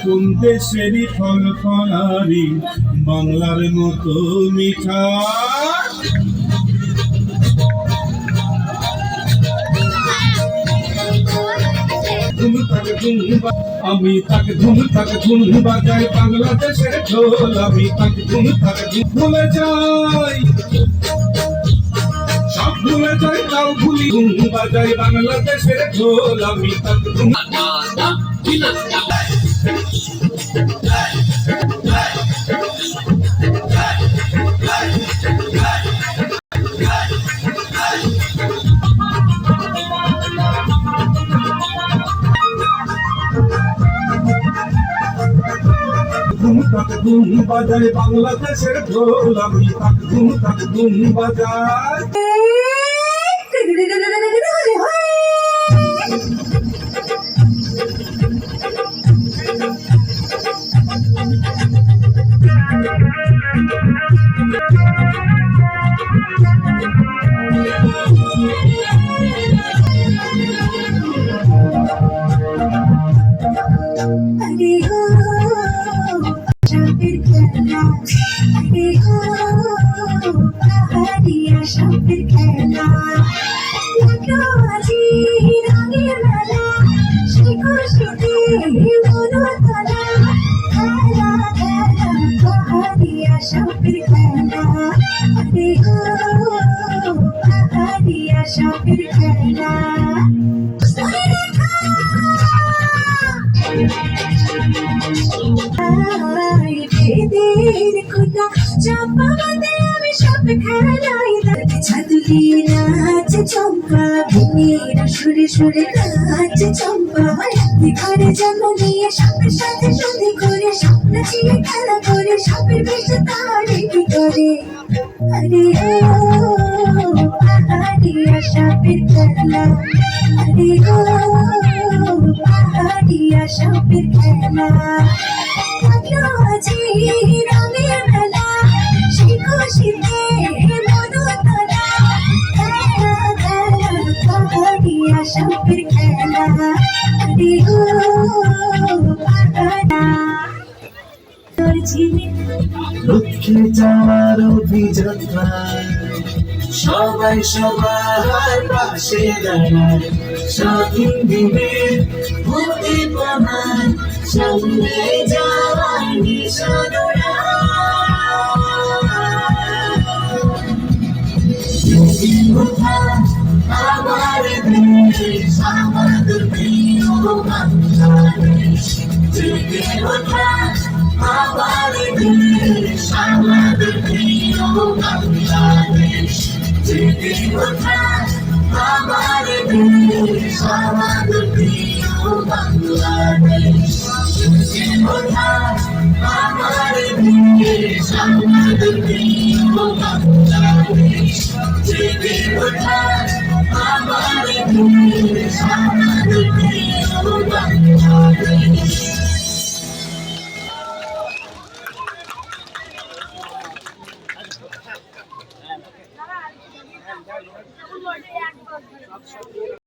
কোন দেশেরই ফল ফলারি বাংলার মতো মিঠা। আমি তাকে ধুম তাকে ধুম বাজাই বাংলাদেশের ঢোল, আমি তাকে ধুম তাকে ধুম ভুলে যাই, সব ভুলে যাই তাও ভুলি, ধুম বাজাই বাংলাদেশের ঢোল, আমি তাকে ধুম। ধুম তাকে ধুম বাজাই বাংলাদেশের ঢোল, আমি তাকে ধুম বাজাই। সাপের খেলা আজি রঙের মেলা, সেই খুশিতে মনোতলা খেলা খেলা পাহাড়িয়া সাপের খেলা, আরে গো পাহাড়িয়া সাপের খেলা। চাপা বাঁধে আমি সাপ খেলাই, ছাদুলিয়ে নাচে চম্পা, ভূমির সুরে সুরে নাচে চম্পা, ঘরে জন্ম নিয়ে সাপের সাথে সন্ধি করে সাপ নাচিয়ে খেলা করে, সাপের বেশে তারে কি করে, আরে ও পাহাড়িয়া সাপের খেলা, আরে ও পাহাড়িয়া সাপের খেলা। আজি রঙের মেলা, সেই খুশিতে মনোতলা খেলা খেলা পাহাড়িয়া সাপের খেলা, আরে গো পাহাড়া। লক্ষ্মী যাওয়ার অভিযাত্রা, সবাই সবার পাশে দাঁড়ায়, স্বাধীন দিনের উদ্দীপনায় সামনে যাওয়ার নিশানা। আমার দেশ আমাদের প্রিয় বাংলাদেশ, জেগে ওঠা আমার দেশ আমাদের প্রিয় বাংলাদেশ, জেগে ওঠা আমার দেশ আমাদের প্রিয় বাংলাদেশ, জেগে ওঠা আমার দেশ আমাদের প্রিয় বাংলাদেশ, জেগে ওঠা আমার দেশ।